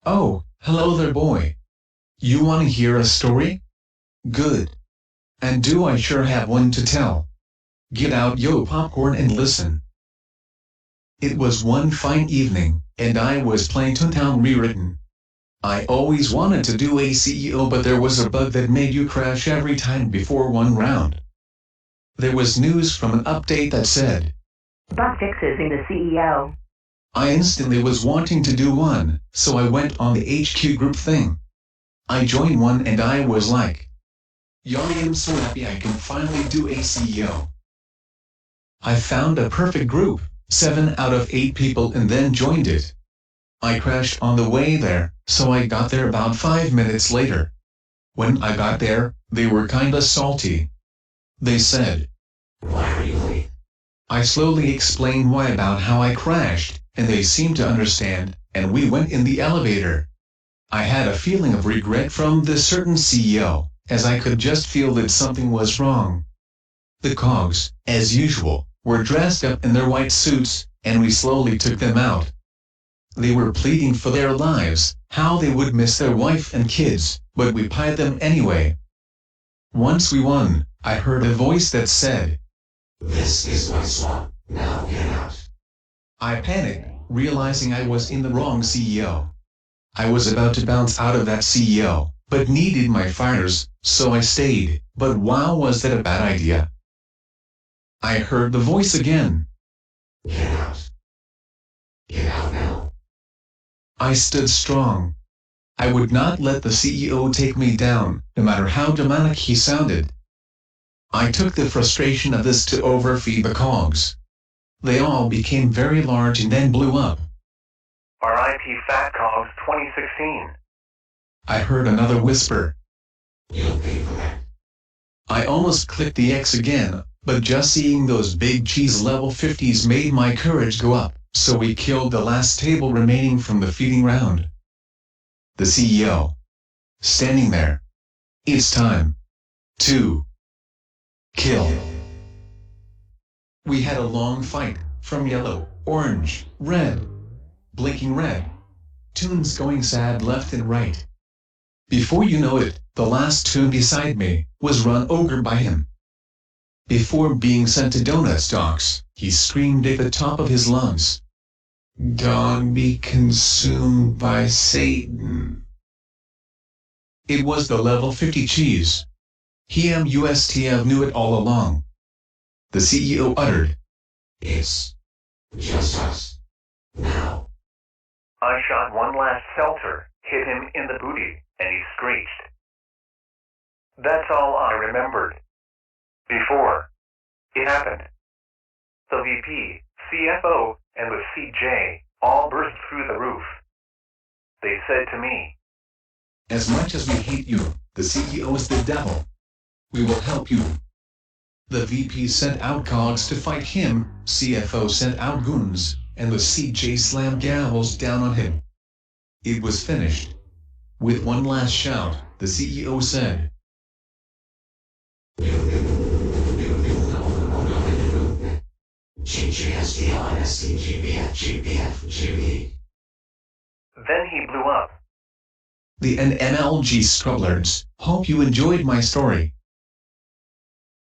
Oh, hello there, boy. You want to hear a story? Good. And do I sure have one to tell. Get out yo popcorn and listen. It was one fine evening, and I was playing Toontown Rewritten. I always wanted to do a CEO, but there was a bug that made you crash every time before one round. There was news from an update that said, bug fixes in the CEO. I instantly was wanting to do one, so I went on the HQ group thing. I joined one and I was like, yo, I am so happy I can finally do a CEO. I found a perfect group, 7 out of 8 people, and then joined it. I crashed on the way there, so I got there about 5 minutes later. When I got there, they were kinda salty. They said, why are you late? I slowly explained why about how I crashed, and they seemed to understand, and we went in the elevator. I had a feeling of regret from this certain CEO, as I could just feel that something was wrong. The cogs, as usual, were dressed up in their white suits, and we slowly took them out. They were pleading for their lives, how they would miss their wife and kids, but we pied them anyway. Once we won, I heard a voice that said, This is my swamp, now get out. I panicked, realizing I was in the wrong CEO. I was about to bounce out of that CEO, but needed my fighters, so I stayed, but wow, was that a bad idea. I heard the voice again. Get out. Get out now. I stood strong. I would not let the CEO take me down, no matter how demonic he sounded. I took the frustration of this to overfeed the cogs. They all became very large and then blew up. R.I.P. Fat Cogs 2016. I heard another whisper. You'll pay for that. I almost clicked the X again, but just seeing those big cheese level 50s made my courage go up, so we killed the last table remaining from the feeding round. The CEO. Standing there. It's time. To kill. We had a long fight, from yellow, orange, red, blinking red. Tunes going sad left and right. Before you know it, the last tune beside me was run over by him. Before being sent to donut stocks, he screamed at the top of his lungs, "Don't be consumed by Satan." It was the level 50 cheese. He must've knew it all along. The CEO uttered, It's just us. Now. I shot one last seltzer, hit him in the booty, and he screeched. That's all I remembered. Before it happened, the VP, CFO, and the CJ all burst through the roof. They said to me, as much as we hate you, the CEO is the devil. We will help you. The VP sent out cogs to fight him, CFO sent out goons, and the CJ slammed gavels down on him. It was finished. With one last shout, the CEO said, then he blew up. The NMLG Scrubblers, hope you enjoyed my story.